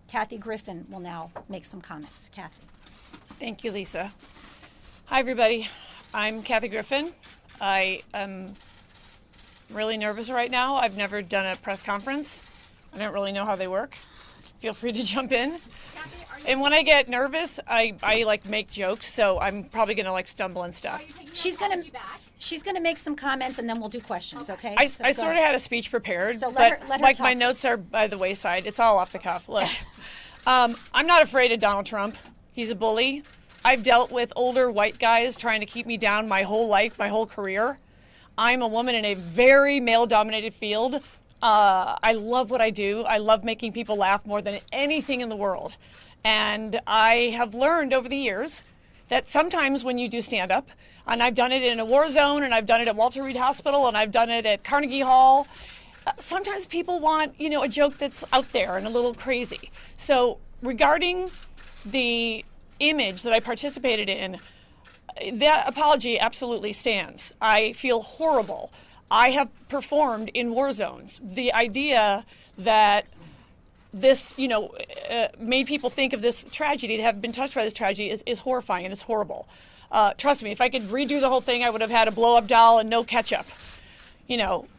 Kathy Griffin will now make some comments. Kathy. Thank you, Lisa. Hi, everybody. I'm Kathy Griffin. I am really nervous right now. I've never done a press conference. I don't really know how they work. Feel free to jump in. And when I get nervous, I like make jokes, so I'm probably gonna stumble and stuff. She's gonna make some comments, and then we'll do questions. Okay? I sort of had a speech prepared, so but let her talk. My notes are by the wayside. It's all off the cuff. Look, I'm not afraid of Donald Trump. He's a bully. I've dealt with older white guys trying to keep me down my whole life, my whole career. I'm a woman in a very male-dominated field. I love what I do. I love making people laugh more than anything in the world. And I have learned over the years that sometimes when you do stand-up, and I've done it in a war zone, and I've done it at Walter Reed Hospital, and I've done it at Carnegie Hall, sometimes people want, a joke that's out there and a little crazy. So regarding the image that I participated in, that apology absolutely stands. I feel horrible. I have performed in war zones. The idea that this, made people think of this tragedy, to have been touched by this tragedy, is horrifying and it's horrible. Trust me, if I could redo the whole thing, I would have had a blow-up doll and no ketchup.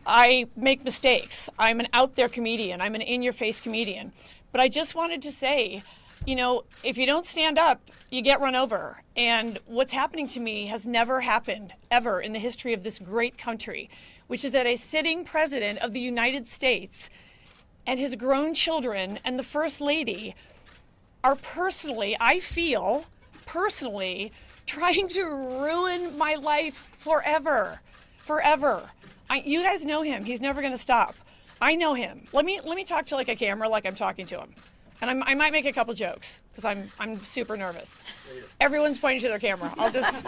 I make mistakes. I'm an out-there comedian. I'm an in-your-face comedian. But I just wanted to say, if you don't stand up, you get run over. And what's happening to me has never happened, ever, in the history of this great country, which is that a sitting president of the United States and his grown children and the First Lady are I feel personally, trying to ruin my life forever. Forever. You guys know him. He's never going to stop. I know him. Let me talk to a camera like I'm talking to him. And I might make a couple jokes because I'm super nervous. Everyone's pointing to their camera. I'll just,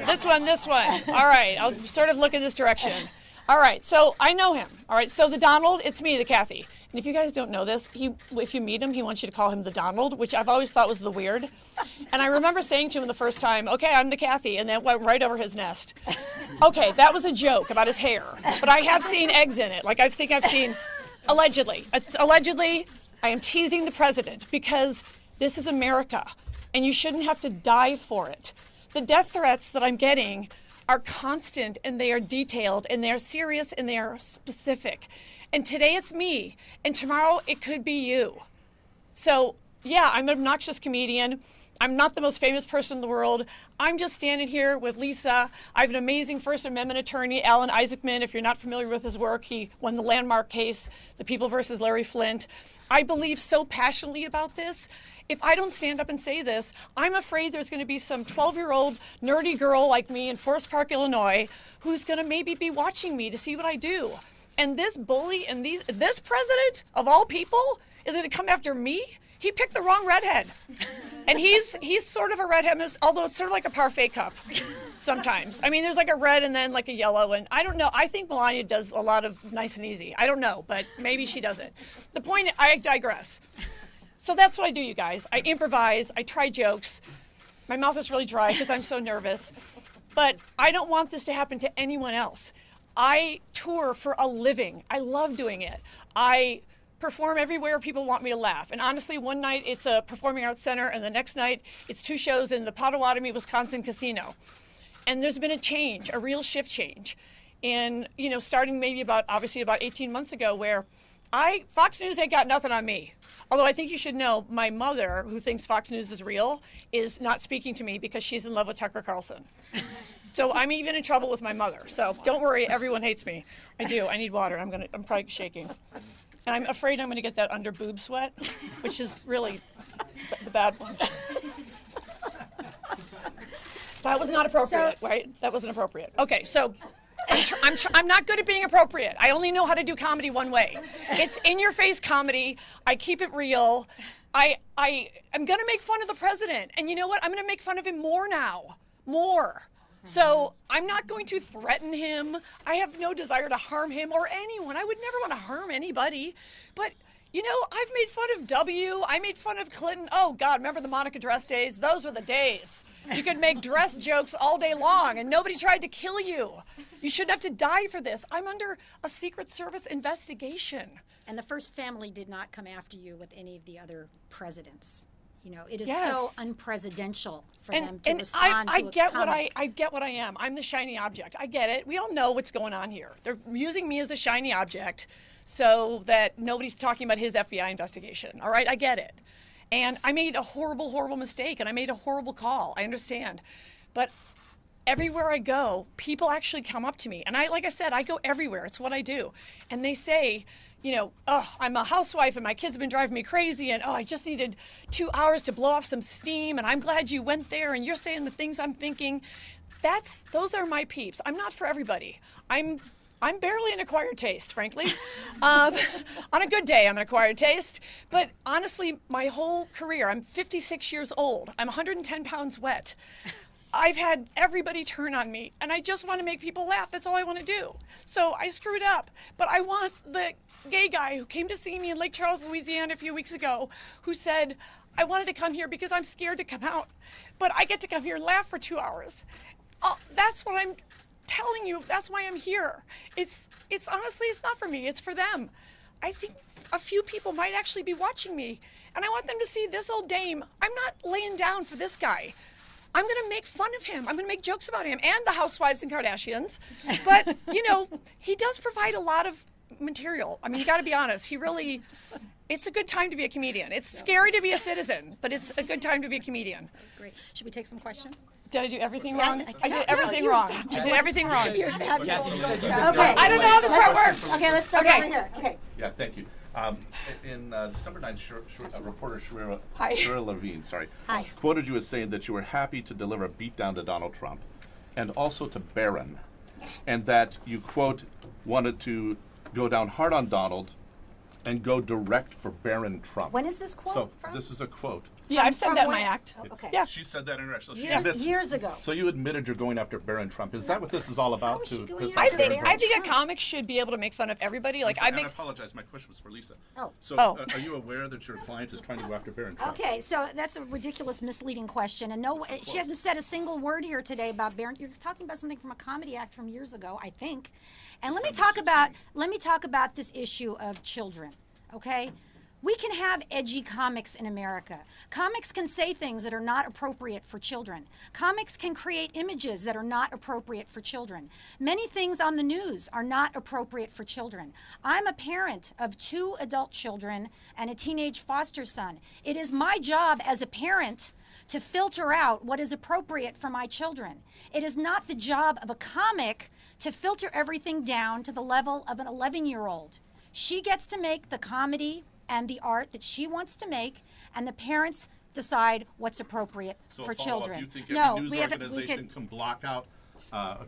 this one. All right, I'll sort of look in this direction. All right, so I know him. All right, so the Donald, it's me, the Kathy. And if you guys don't know this, if you meet him, he wants you to call him the Donald, which I've always thought was the weird. And I remember saying to him the first time, okay, I'm the Kathy, and that went right over his nest. Okay, that was a joke about his hair, but I have seen eggs in it. I think I've seen, allegedly, I am teasing the president because this is America, and you shouldn't have to die for it. The death threats that I'm getting are constant, and they are detailed, and they are serious, and they are specific. And today it's me, and tomorrow it could be you. So, yeah, I'm an obnoxious comedian. I'm not the most famous person in the world. I'm just standing here with Lisa. I have an amazing First Amendment attorney, Alan Isaacman. If you're not familiar with his work, he won the landmark case, The People versus Larry Flint. I believe so passionately about this. If I don't stand up and say this, I'm afraid there's going to be some 12-year-old nerdy girl like me in Forest Park, Illinois, who's going to maybe be watching me to see what I do. And this bully and this president, of all people, is going to come after me? He picked the wrong redhead. And he's sort of a redhead, although it's sort of like a parfait cup sometimes. I mean, there's a red and then a yellow, and I don't know. I think Melania does a lot of nice and easy. I don't know, but maybe she doesn't. The point, I digress. So that's what I do, you guys. I improvise. I try jokes. My mouth is really dry because I'm so nervous. But I don't want this to happen to anyone else. I tour for a living. I love doing it. I perform everywhere people want me to laugh. And honestly, one night it's a performing arts center, and the next night it's 2 shows in the Potawatomi, Wisconsin casino. And there's been a change, a real shift change. And, starting maybe about 18 months ago, where Fox News ain't got nothing on me. Although I think you should know, my mother, who thinks Fox News is real, is not speaking to me because she's in love with Tucker Carlson. So I'm even in trouble with my mother. So don't worry, everyone hates me. I do. I need water. I'm probably shaking. And I'm afraid I'm going to get that under boob sweat, which is really the bad one. That was not appropriate, right? That wasn't appropriate. Okay, so I'm not good at being appropriate. I only know how to do comedy one way. It's in-your-face comedy. I keep it real. I'm going to make fun of the president. And you know what? I'm going to make fun of him more now. More. So I'm not going to threaten him. I have no desire to harm him or anyone. I would never want to harm anybody. But, You know, I've made fun of W. I made fun of Clinton. Oh, God, remember the Monica dress days? Those were the days. You could make dress jokes all day long, and nobody tried to kill you. You shouldn't have to die for this. I'm under a Secret Service investigation. And the first family did not come after you with any of the other presidents. You know, it is Yes. so unpresidential for them to And respond I to a get comic. I get what I am. I'm the shiny object. I get it. We all know what's going on here. They're using me as the shiny object so that nobody's talking about his FBI investigation. All right, I get it. And I made a horrible, horrible mistake, and I made a horrible call. I understand. But everywhere I go, people actually come up to me. And like I said, I go everywhere. It's what I do. And they say, you know, oh, I'm a housewife and my kids have been driving me crazy. And, oh, I just needed 2 hours to blow off some steam. And I'm glad you went there and you're saying the things I'm thinking. Those are my peeps. I'm not for everybody. I'm barely an acquired taste, frankly. On a good day, I'm an acquired taste. But honestly, my whole career, I'm 56 years old. I'm 110 pounds wet. I've had everybody turn on me, and I just want to make people laugh. That's all I want to do. So I screwed up. But I want the gay guy who came to see me in Lake Charles, Louisiana a few weeks ago, who said, I wanted to come here because I'm scared to come out. But I get to come here and laugh for 2 hours. That's what I'm telling you. That's why I'm here. It's honestly, it's not for me. It's for them. I think a few people might actually be watching me, and I want them to see this old dame. I'm not laying down for this guy. I'm going to make fun of him. I'm going to make jokes about him and the housewives and Kardashians. But, you know, he does provide a lot of material. I mean, you got to be honest. It's a good time to be a comedian. It's scary to be a citizen, but it's a good time to be a comedian. That's great. Should we take some questions? Did I do everything wrong? I did everything wrong. I did everything wrong. Okay. I don't know how this part works. Okay, let's start Okay. over here. Okay. Yeah, thank you. In December 9th, reporter Shira Hi. Levine, Hi. quoted you as saying that you were happy to deliver a beatdown to Donald Trump and also to Barron, and that you, quote, wanted to go down hard on Donald and go direct for Barron Trump. When is this quote So from? this is a quote. Yeah, I've said From that in my when? act. Oh, okay. Yeah. She said that in her act. So she Years, admits. years ago. So you admitted you're going after Barron Trump. Is that what this is all about? How is she going piss after off Barron Barron Trump? I think a comic should be able to make fun of everybody. Like I And make. I apologize. My question was for Lisa. Oh. So Oh. Are you aware that your client is trying to go after Barron Trump? Okay, so that's a ridiculous, misleading question, and she hasn't said a single word here today about Barron. You're talking about something from a comedy act from years ago, I think. And let me talk about this issue of children. Okay, we can have edgy comics in America. Comics can say things that are not appropriate for children. Comics can create images that are not appropriate for children. Many things on the news are not appropriate for children. I'm a parent of 2 adult children and a teenage foster son. It is my job as a parent to filter out what is appropriate for my children. It is not the job of a comic to filter everything down to the level of an 11-year-old. She gets to make the comedy and the art that she wants to make, and the parents decide what's appropriate So for a follow-up, children. you think every news we organization can block out,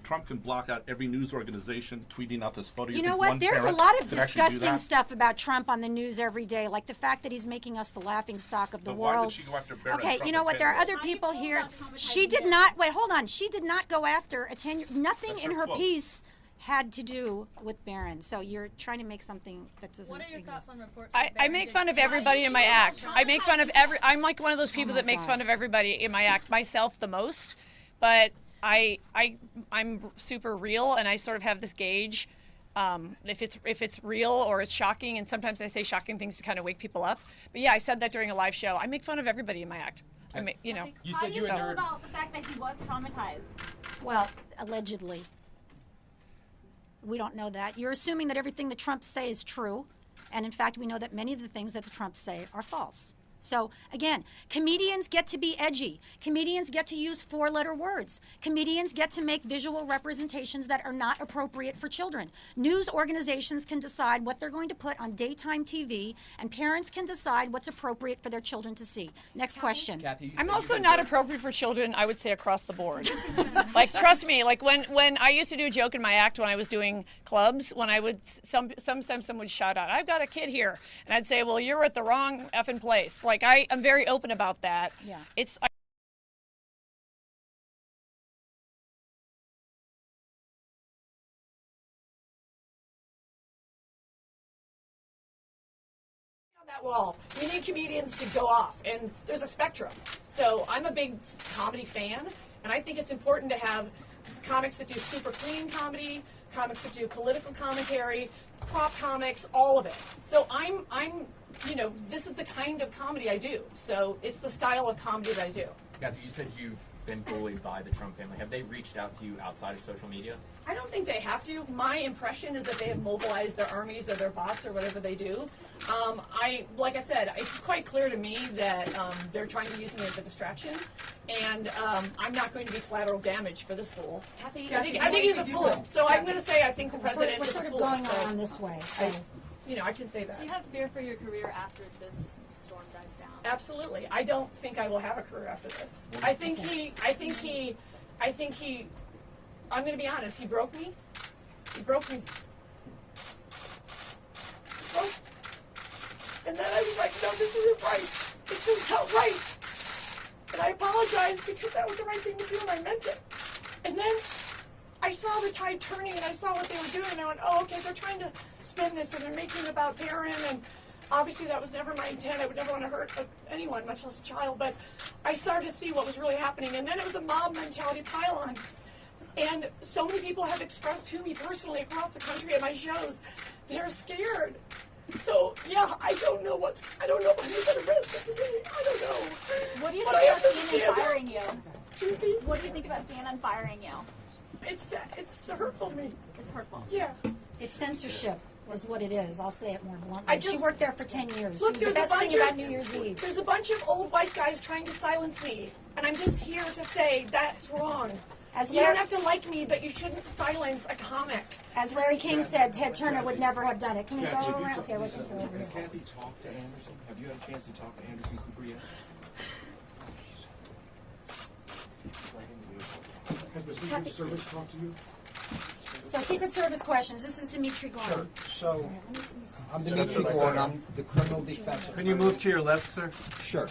Trump can block out every news organization tweeting out this photo? You know think what? one There's a parent lot of could actually do disgusting that? stuff about Trump on the news every day, like the fact that he's making us the laughing stock of the But why would world. she go after Barron Okay, Trump you know at what? There are 10? other people here. She did not. Wait, hold on. She did not go after a 10-year. Nothing That's in her her quote. piece had to do with Barron. So you're trying to make something that doesn't What are your exist. thoughts on reports? I make fun of everybody in my act. I make fun of I'm like one of those people that makes fun of everybody in my act, myself the most. But I'm super real, and I sort of have this gauge. If it's real or it's shocking, and sometimes I say shocking things to kind of wake people up. But yeah, I said that during a live show. I make fun of everybody in my act. I make, you know. You How said do you you feel endured. about the fact that he was traumatized? Well, allegedly. We don't know that. You're assuming that everything the Trumps say is true. And in fact, we know that many of the things that the Trumps say are false. So again, comedians get to be edgy. Comedians get to use 4-letter words. Comedians get to make visual representations that are not appropriate for children. News organizations can decide what they're going to put on daytime TV, and parents can decide what's appropriate for their children to see. Next question. Kathy, you I'm said also you've not endured- appropriate for children, I would say, across the board. Like, trust me, like when I used to do a joke in my act when I was doing clubs, when I would, sometimes someone would shout out, I've got a kid here. And I'd say, well, you're at the wrong effing place. Like, I'm very open about that. Yeah. It's, that wall. We need comedians to go off, and there's a spectrum. So I'm a big comedy fan, and I think it's important to have comics that do super clean comedy, comics that do political commentary, prop comics, all of it. So I'm this is the kind of comedy I do. So it's the style of comedy that I do. Kathy, you said you've been bullied by the Trump family. Have they reached out to you outside of social media? I don't think they have to. My impression is that they have mobilized their armies or their bots or whatever they do. Like I said, it's quite clear to me that they're trying to use me as a distraction, and I'm not going to be collateral damage for this fool. Kathy, I think he's a fool. So I'm going to say I think the president we're is a sort of fool. going So on this way. So. I can say that. Do you have fear for your career after this storm dies down? Absolutely. I don't think I will have a career after this. I'm going to be honest, he broke me. He broke me. Oh. And then I was like, no, this isn't right. It's just not right. And I apologized because that was the right thing to do and I meant it. And then I saw the tide turning and I saw what they were doing and I went, oh, okay, they're trying to spin this and they're making it about Barron, and obviously that was never my intent. I would never want to hurt anyone, much less a child, but I started to see what was really happening, and then it was a mob mentality pile-on. And so many people have expressed to me personally across the country at my shows, they're scared. So, yeah, I don't know what I'm going to risk today. I don't know. What do you But I think about understand CNN firing you? Excuse me? What do you think about CNN firing you? It's hurtful to me. It's hurtful. Yeah. It's censorship is what it is. I'll say it more bluntly. I just- She worked there for 10 years. Look, she was the there's best a thing bunch about of- New Year's Eve. There's a bunch of old white guys trying to silence me, and I'm just here to say that's wrong. As You don't Larry, have to like me, but you shouldn't silence a comic. as Larry King said, Ted Turner would never have done it. Can we go Kathy, have you around? talked- Okay, what's Lisa, the over has here? Kathy talked to Anderson? Have you had a chance to talk to Anderson Cooper yet? Has the Secret Service talked to you? So, Secret Service questions. This is Dimitri Gorn. Sure. So, Let me see. I'm Dimitri Gorn. I'm the criminal defense. Can you move to your left, sir? Sure.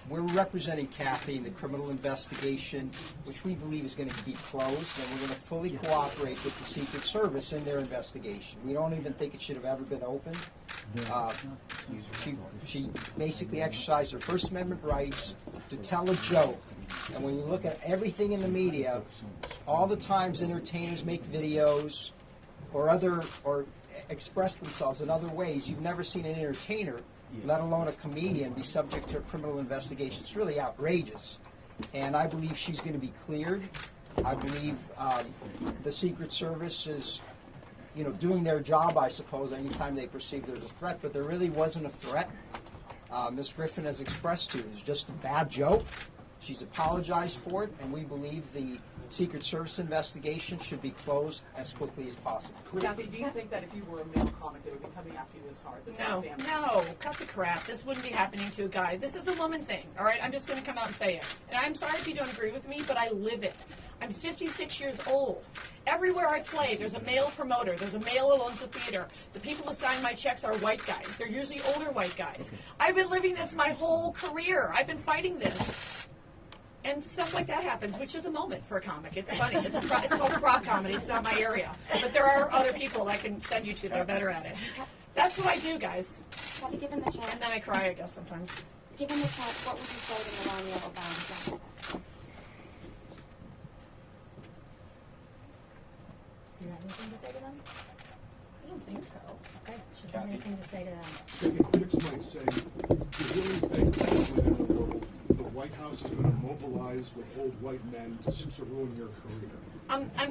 We're representing Kathy in the criminal investigation, which we believe is going to be closed, and we're going to fully cooperate with the Secret Service in their investigation. We don't even think it should have ever been opened. She basically exercised her First Amendment rights to tell a joke. And when you look at everything in the media, all the times entertainers make videos or express themselves in other ways, you've never seen an entertainer, let alone a comedian, be subject to a criminal investigation. It's really outrageous. And I believe she's going to be cleared. I believe the Secret Service is, doing their job, I suppose, anytime they perceive there's a threat. But there really wasn't a threat. Ms. Griffin has expressed to you. It was just a bad joke. She's apologized for it, and we believe the Secret Service investigation should be closed as quickly as possible. Kathy, do you think that if you were a male comic, they would be coming after you this hard? The Trump family? No, cut the crap. This wouldn't be happening to a guy. This is a woman thing, all right? I'm just going to come out and say it. And I'm sorry if you don't agree with me, but I live it. I'm 56 years old. Everywhere I play, there's a male promoter. There's a male who owns the theater. The people who sign my checks are white guys. They're usually older white guys. I've been living this my whole career. I've been fighting this. And stuff like that happens, which is a moment for a comic. It's funny. It's called prop comedy. It's not my area. But there are other people I can send you to that are better at it. That's what I do, guys. Kathy, given the chance, And then I cry, I guess, sometimes. given the chance, what would you say to Melania Obama? Do you have anything to say to them? I don't think so. Okay. She doesn't have anything to say to them. Kathy, critics might say, do you really think that within the world, the White House is going to mobilize with old white men to ruin your career?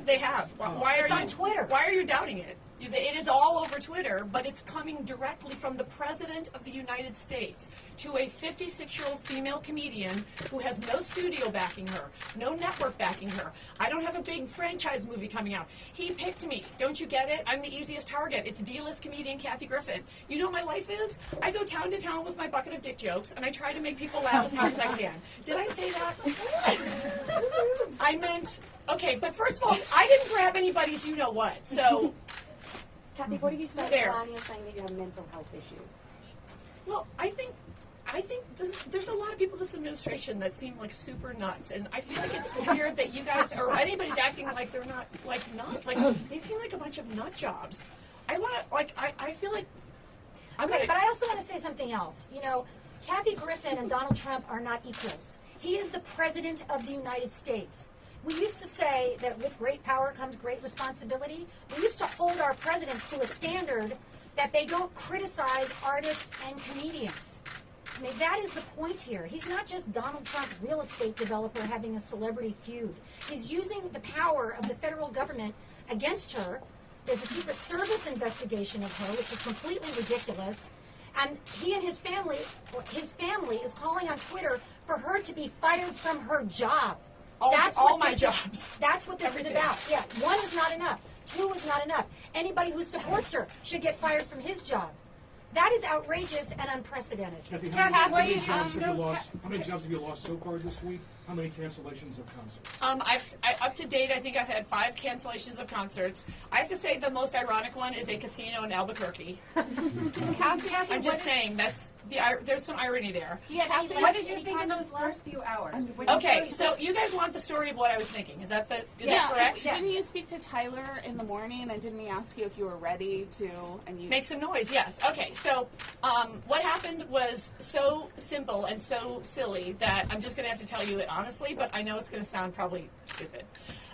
They have. Why It's are on you, Twitter. Why are you doubting it? It is all over Twitter, but it's coming directly from the President of the United States to a 56-year-old female comedian who has no studio backing her, no network backing her. I don't have a big franchise movie coming out. He picked me. Don't you get it? I'm the easiest target. It's D-list comedian Kathy Griffin. You know what my life is? I go town to town with my bucket of dick jokes, and I try to make people laugh as hard as I can. Did I say that? I meant... Okay, but first of all, I didn't grab anybody's you-know-what, so... Kathy, what do you say to There. Melania saying that you have mental health issues? Well, I think there's a lot of people in this administration that seem like super nuts, and I feel like it's weird that you guys or anybody's acting like they're not like nuts. Like they seem like a bunch of nut jobs. I feel like But I also want to say something else. You know, Kathy Griffin and Donald Trump are not equals. He is the president of the United States. We used to say that with great power comes great responsibility. We used to hold our presidents to a standard that they don't criticize artists and comedians. I mean, that is the point here. He's not just Donald Trump, real estate developer, having a celebrity feud. He's using the power of the federal government against her. There's a Secret Service investigation of her, which is completely ridiculous. And he and his family is calling on Twitter for her to be fired from her job. That's all my jobs. That's what this is about. Yeah, 1 is not enough. 2 is not enough. Anybody who supports her should get fired from his job. That is outrageous and unprecedented. Kathy, how many jobs have you lost so far this week? How many cancellations of concerts? Up to date, I think I've had 5 cancellations of concerts. I have to say the most ironic one is a casino in Albuquerque. I'm just saying there's some irony there. Yeah, what did you think in those first few hours? Okay, so you guys want the story of what I was thinking? Is that correct? Didn't you speak to Tyler in the morning, and didn't he ask you if you were ready to? And you make some noise? Yes. Okay. So what happened was so simple and so silly that I'm just going to have to tell you it honestly, but I know it's going to sound probably stupid.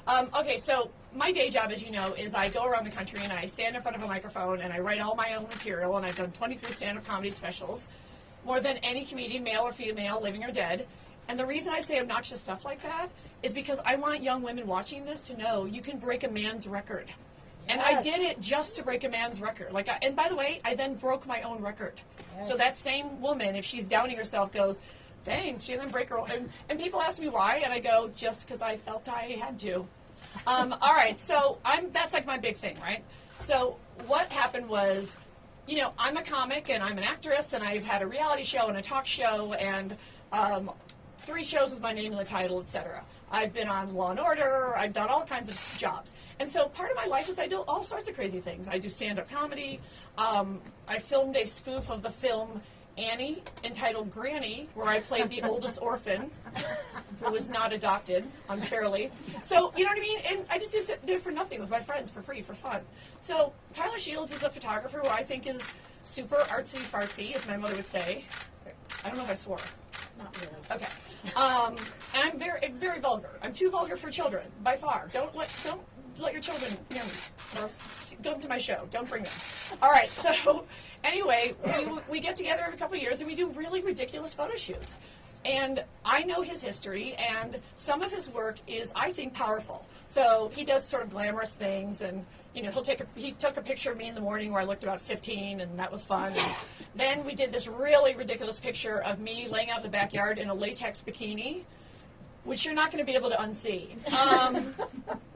Okay, so my day job, as you know, is I go around the country and I stand in front of a microphone and I write all my own material, and I've done 23 stand-up comedy specials, more than any comedian, male or female, living or dead. And the reason I say obnoxious stuff like that is because I want young women watching this to know you can break a man's record. And I did it just to break a man's record. And by the way, I then broke my own record. Yes. So that same woman, if she's doubting herself, goes, dang, she didn't break her own. And people ask me why, and I go, just because I felt I had to. All right, so that's like my big thing, right? So what happened was, you know, I'm a comic and I'm an actress, and I've had a reality show and a talk show and 3 shows with my name in the title, etc. I've been on Law and Order. I've done all kinds of jobs. And so part of my life is I do all sorts of crazy things. I do stand-up comedy. I filmed a spoof of the film Annie, entitled Granny, where I played the oldest orphan who was not adopted unfairly. So, you know what I mean? And I just did it for nothing with my friends, for free, for fun. So Tyler Shields is a photographer who I think is super artsy-fartsy, as my mother would say. I don't know if I swore. Not really. Okay. And I'm very, very vulgar. I'm too vulgar for children, by far. Don't let your children near me. Or come to my show. Don't bring them. All right. So anyway, we get together every couple of years and we do really ridiculous photo shoots. And I know his history, and some of his work is, I think, powerful. So he does sort of glamorous things, and you know, he took a picture of me in the morning where I looked about 15, and that was fun. And then we did this really ridiculous picture of me laying out in the backyard in a latex bikini, which you're not going to be able to unsee.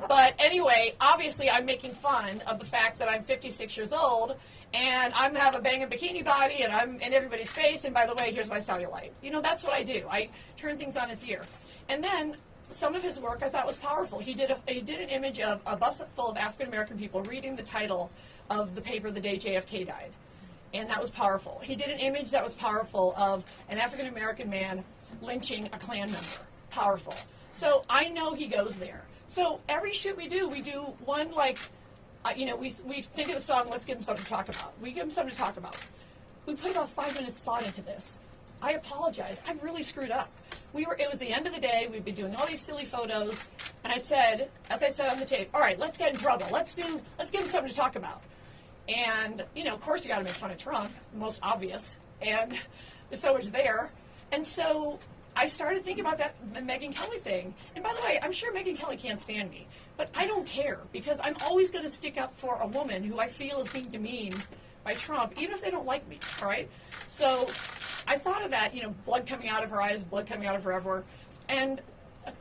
But anyway, obviously I'm making fun of the fact that I'm 56 years old, and I have a banging bikini body, and I'm in everybody's face, and by the way, here's my cellulite. You know, that's what I do. I turn things on its ear. And then some of his work I thought was powerful. He did an image of a bus full of African-American people reading the title of the paper the day JFK died. And that was powerful. He did an image that was powerful of an African-American man lynching a Klan member. Powerful. So I know he goes there. So every shoot we do one like, we think of the song, let's give him something to talk about. We give him something to talk about. We put about 5 minutes thought into this. I apologize. I really screwed up. It was the end of the day. We've been doing all these silly photos. And I said, as I said on the tape, all right, let's get in trouble. Let's give him something to talk about. And, of course you got to make fun of Trump, most obvious. And there's so much there. And so I started thinking about that Megyn Kelly thing. And by the way, I'm sure Megyn Kelly can't stand me. But I don't care, because I'm always going to stick up for a woman who I feel is being demeaned by Trump, even if they don't like me, all right? So I thought of that, blood coming out of her eyes, blood coming out of her everywhere. And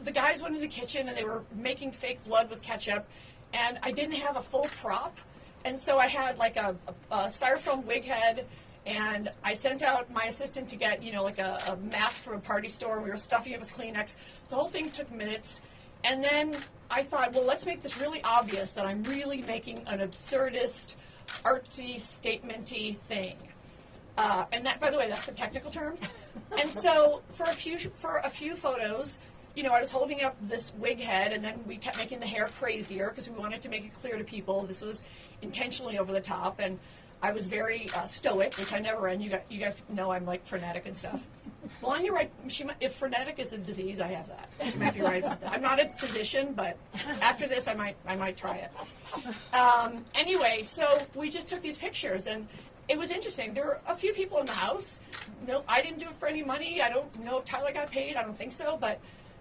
the guys went in the kitchen, and they were making fake blood with ketchup. And I didn't have a full prop. And so I had like a styrofoam wig head. And I sent out my assistant to get, like a mask from a party store. We were stuffing it with Kleenex. The whole thing took minutes. And then I thought, well, let's make this really obvious that I'm really making an absurdist, artsy, statement-y thing. And that, by the way, that's a technical term. And so for a few photos, I was holding up this wig head, and then we kept making the hair crazier because we wanted to make it clear to people this was intentionally over the top. And I was very stoic, which I never am. You guys know I'm like frenetic and stuff. Well, you're right. If frenetic is a disease, I have that. She might be right about that. I'm not a physician, but after this, I might try it. Anyway, so we just took these pictures, and it was interesting. There were a few people in the house. No, I didn't do it for any money. I don't know if Tyler got paid. I don't think so, but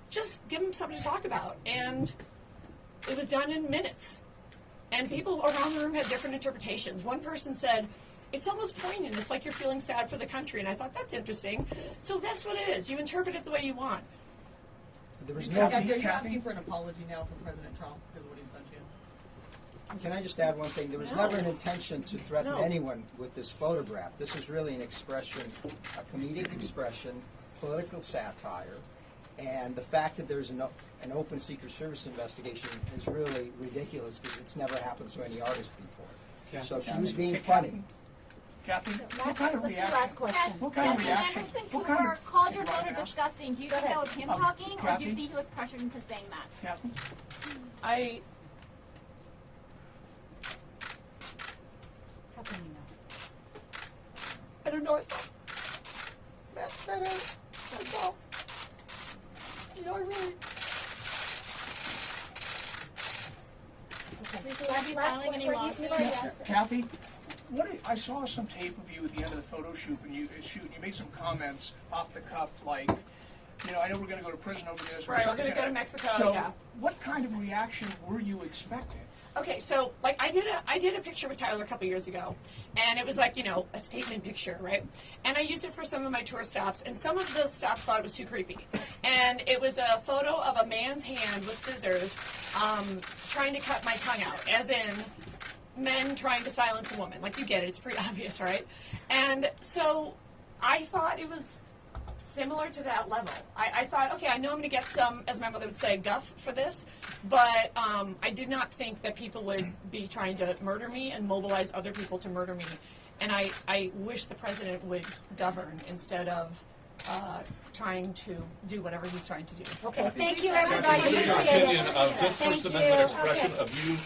just give him something to talk about. And it was done in minutes. And people around the room had different interpretations. One person said, it's almost poignant. It's like you're feeling sad for the country. And I thought, that's interesting. So that's what it is. You interpret it the way you want. There was Are you asking for an apology now from President Trump because of what he's done to you? Can I just add one thing? There was never an intention to threaten anyone with this photograph. This is really an expression, a comedic expression, political satire, and the fact that there's an open Secret Service investigation is really ridiculous because it's never happened to any artist before. Yeah. So she was being funny. Kathy, Let's do last question. what kind of reaction? Anderson What kind Cooper of called your daughter disgusting. Do you think that was him talking, or do Kathy? you think he was pressured into saying that? Kathy? How can you know? I don't know. That's all. You know, I really. Kathy, I saw some tape of you at the end of the photo shoot, and you made some comments off the cuff, like, I know we're going to go to prison over this. Right, we're going to go to Mexico. So, yeah. what kind of reaction were you expecting? Okay, so like I did a picture with Tyler a couple years ago, and it was like a statement picture, right? And I used it for some of my tour stops, and some of the stops thought it was too creepy. And it was a photo of a man's hand with scissors, trying to cut my tongue out, as in men trying to silence a woman. Like, you get it; it's pretty obvious, right? And so I thought it was similar to that level. I thought, okay, I know I'm going to get some, as my mother would say, guff for this, but I did not think that people would be trying to murder me and mobilize other people to murder me. And I wish the president would govern instead of trying to do whatever he's trying to do. Okay, thank you, everybody. Appreciate it. Opinion of this First Amendment expression of you being